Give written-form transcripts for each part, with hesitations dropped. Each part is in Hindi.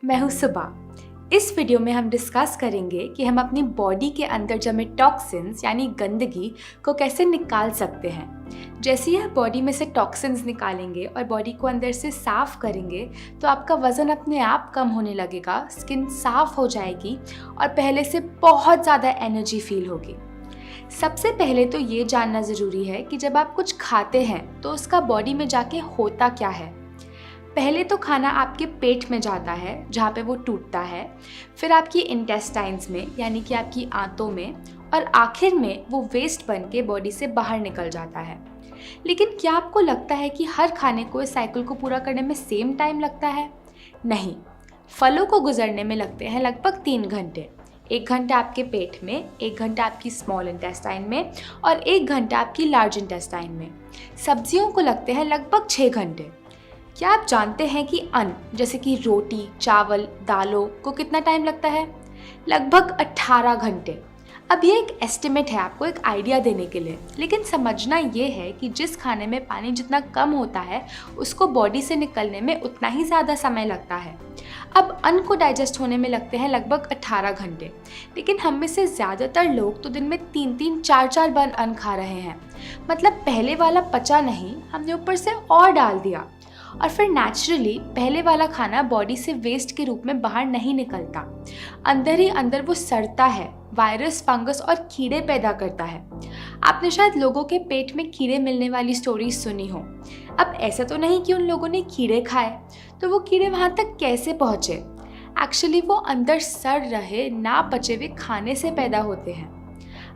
मैं हूँ सुबा। इस वीडियो में हम डिस्कस करेंगे कि हम अपनी बॉडी के अंदर जमे टॉक्सिन्स यानी गंदगी को कैसे निकाल सकते हैं। जैसे ही आप बॉडी में से टॉक्सिन्स निकालेंगे और बॉडी को अंदर से साफ करेंगे तो आपका वज़न अपने आप कम होने लगेगा, स्किन साफ हो जाएगी और पहले से बहुत ज़्यादा एनर्जी फील होगी। सबसे पहले तो ये जानना ज़रूरी है कि जब आप कुछ खाते हैं तो उसका बॉडी में जाके होता क्या है। पहले तो खाना आपके पेट में जाता है जहाँ पे वो टूटता है, फिर आपकी इंटेस्टाइन्स में यानी कि आपकी आंतों में, और आखिर में वो वेस्ट बन के बॉडी से बाहर निकल जाता है। लेकिन क्या आपको लगता है कि हर खाने को इस साइकिल को पूरा करने में सेम टाइम लगता है? नहीं, फलों को गुजरने में लगते हैं लगभग 3 घंटे। 1 घंटा आपके पेट में, 1 घंटा आपकी स्मॉल इंटेस्टाइन में और 1 घंटा आपकी लार्ज इंटेस्टाइन में। सब्जियों को लगते हैं लगभग 6 घंटे। क्या आप जानते हैं कि अन्न जैसे कि रोटी, चावल, दालों को कितना टाइम लगता है? लगभग 18 घंटे। अब ये एक एस्टिमेट है आपको एक आइडिया देने के लिए, लेकिन समझना ये है कि जिस खाने में पानी जितना कम होता है उसको बॉडी से निकलने में उतना ही ज़्यादा समय लगता है। अब अन्न को डाइजेस्ट होने में लगते हैं लगभग 18 घंटे, लेकिन हम में से ज़्यादातर लोग तो दिन में 3-3, 4-4 बार अन्न खा रहे हैं। मतलब पहले वाला पचा नहीं, हमने ऊपर से और डाल दिया और फिर नेचुरली पहले वाला खाना बॉडी से वेस्ट के रूप में बाहर नहीं निकलता। अंदर ही अंदर वो सड़ता है, वायरस, फंगस और कीड़े पैदा करता है। आपने शायद लोगों के पेट में कीड़े मिलने वाली स्टोरीज सुनी हो। अब ऐसा तो नहीं कि उन लोगों ने कीड़े खाए, तो वो कीड़े वहाँ तक कैसे पहुँचे? एक्चुअली वो अंदर सड़ रहे ना पचे हुए खाने से पैदा होते हैं।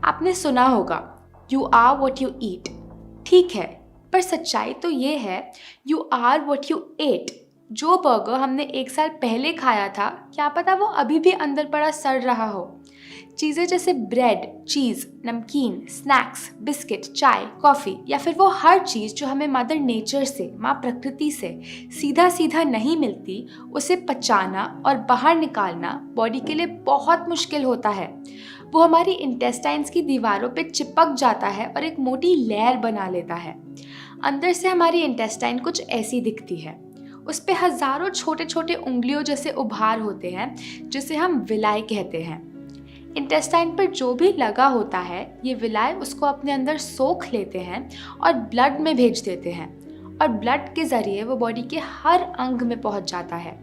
आपने सुना होगा you are what you eat. ठीक है, पर सच्चाई तो ये है you are what you ate. जो बर्गर हमने 1 साल पहले खाया था, क्या पता वो अभी भी अंदर पड़ा सड़ रहा हो। चीज़ें जैसे ब्रेड, चीज़, नमकीन, स्नैक्स, बिस्किट, चाय, कॉफ़ी या फिर वो हर चीज़ जो हमें मदर नेचर से, माँ प्रकृति से सीधा सीधा नहीं मिलती, उसे पचाना और बाहर निकालना बॉडी के लिए बहुत मुश्किल होता है। वो हमारी इंटेस्टाइन्स की दीवारों पे चिपक जाता है और एक मोटी लेयर बना लेता है। अंदर से हमारी इंटेस्टाइन कुछ ऐसी दिखती है। उस पे हज़ारों छोटे छोटे उंगलियों जैसे उभार होते हैं जिसे हम विलाई कहते हैं। इंटेस्टाइन पर जो भी लगा होता है, ये विलाई उसको अपने अंदर सोख लेते हैं और ब्लड में भेज देते हैं, और ब्लड के ज़रिए वो बॉडी के हर अंग में पहुंच जाता है।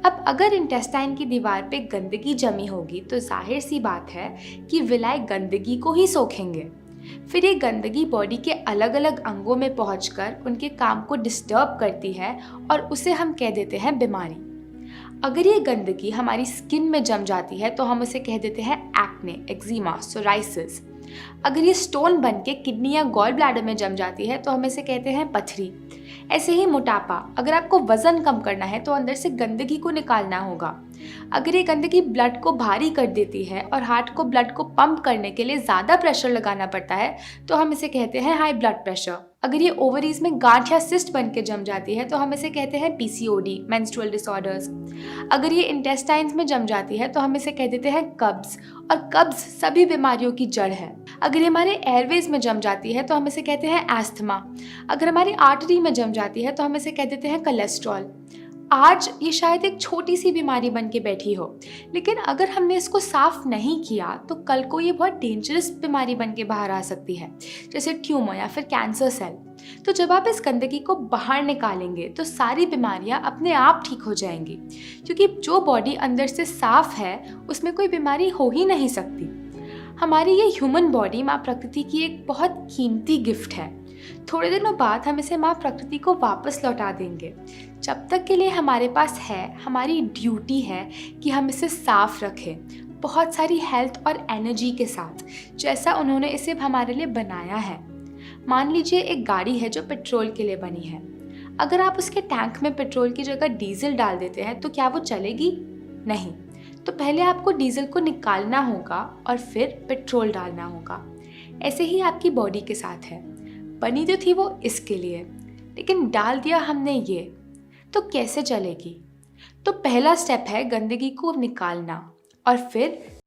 अब अगर इंटेस्टाइन की दीवार पे गंदगी जमी होगी तो जाहिर सी बात है कि विलाई गंदगी को ही सोखेंगे। फिर ये गंदगी बॉडी के अलग अलग अंगों में पहुंचकर उनके काम को डिस्टर्ब करती है और उसे हम कह देते हैं बीमारी। अगर ये गंदगी हमारी स्किन में जम जाती है तो हम उसे कह देते हैं एक्ने, एक्जिमा, सोराइसिस। अगर ये स्टोन बन के किडनी या गॉल ब्लैडर में जम जाती है तो हम इसे कहते हैं पथरी। ऐसे ही मोटापा, अगर आपको वज़न कम करना है तो अंदर से गंदगी को निकालना होगा। अगर ये गंदगी ब्लड को भारी कर देती है और हार्ट को ब्लड को पंप करने के लिए ज़्यादा प्रेशर लगाना पड़ता है तो हम इसे कहते हैं हाई ब्लड प्रेशर। अगर ये ओवरीज में गांठ या सिस्ट बन के जम जाती है तो हम इसे कहते हैं PCOD, मेंस्ट्रुअल डिसऑर्डर्स। अगर ये इंटेस्टाइन्स में जम जाती है तो हम इसे कह देते हैं कब्ज, और कब्ज सभी बीमारियों की जड़ है। अगर ये हमारे एयरवेज में जम जाती है तो हम इसे कहते हैं एस्थमा। अगर हमारी आर्टरी में जम जाती है तो हम इसे कह देते हैं कोलेस्ट्रॉल। आज ये शायद एक छोटी सी बीमारी बन के बैठी हो, लेकिन अगर हमने इसको साफ नहीं किया तो कल को ये बहुत डेंजरस बीमारी बन के बाहर आ सकती है, जैसे ट्यूमर या फिर कैंसर सेल। तो जब आप इस गंदगी को बाहर निकालेंगे तो सारी बीमारियां अपने आप ठीक हो जाएंगी, क्योंकि जो बॉडी अंदर से साफ है उसमें कोई बीमारी हो ही नहीं सकती। हमारी ये ह्यूमन बॉडी माँ प्रकृति की एक बहुत कीमती गिफ्ट है। थोड़े दिनों बाद हम इसे माँ प्रकृति को वापस लौटा देंगे। जब तक के लिए हमारे पास है, हमारी ड्यूटी है कि हम इसे साफ रखें, बहुत सारी हेल्थ और एनर्जी के साथ, जैसा उन्होंने इसे हमारे लिए बनाया है। मान लीजिए एक गाड़ी है जो पेट्रोल के लिए बनी है। अगर आप उसके टैंक में पेट्रोल की जगह डीजल डाल देते हैं तो क्या वो चलेगी? नहीं। तो पहले आपको डीजल को निकालना होगा और फिर पेट्रोल डालना होगा। ऐसे ही आपकी बॉडी के साथ है। बनी तो थी वो इसके लिए, लेकिन डाल दिया हमने ये, तो कैसे चलेगी? तो पहला स्टेप है गंदगी को निकालना और फिर